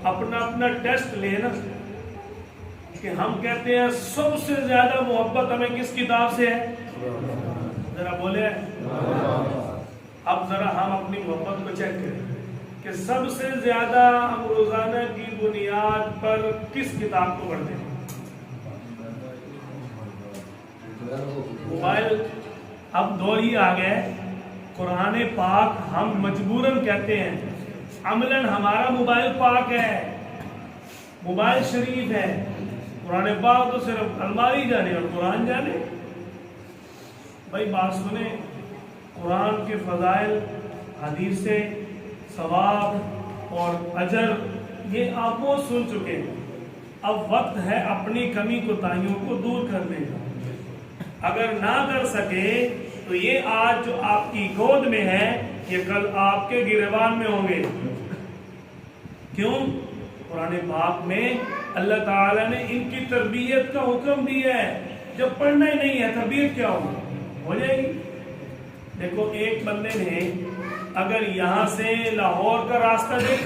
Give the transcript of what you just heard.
اپنا اپنا ٹیسٹ لے نا کہ ہم کہتے ہیں سب سے زیادہ محبت ہمیں کس کتاب سے ہے؟ ذرا بولے اب ذرا ہم اپنی محبت کو چیک کریں کہ سب سے زیادہ ہم روزانہ کی بنیاد پر کس کتاب کو پڑھتے ہیں؟ موبائل اب دور ہی آ گئے، قرآن پاک ہم مجبوراً کہتے ہیں، عملاً ہمارا موبائل پاک ہے، موبائل شریف ہے، قرآن پاک تو صرف الماری جانے اور قرآن جانے۔ بھائی بات سنیں، قرآن کے فضائل، حدیثیں، ثواب اور اجر یہ آپ وہ سن چکے ہیں، اب وقت ہے اپنی کمی کوتاہیوں کو دور کرنے کا۔ اگر نہ کر سکے تو یہ آج جو آپ کی گود میں ہے یہ کل آپ کے گریبان میں ہوں گے۔ کیوں؟ قرآن پاک میں اللہ تعالیٰ نے ان کی تربیت کا حکم دیا ہے، جب پڑھنا ہی نہیں ہے تربیت کیا ہو جائے گی؟ دیکھو ایک بندے نے اگر یہاں سے لاہور کا راستہ دیکھا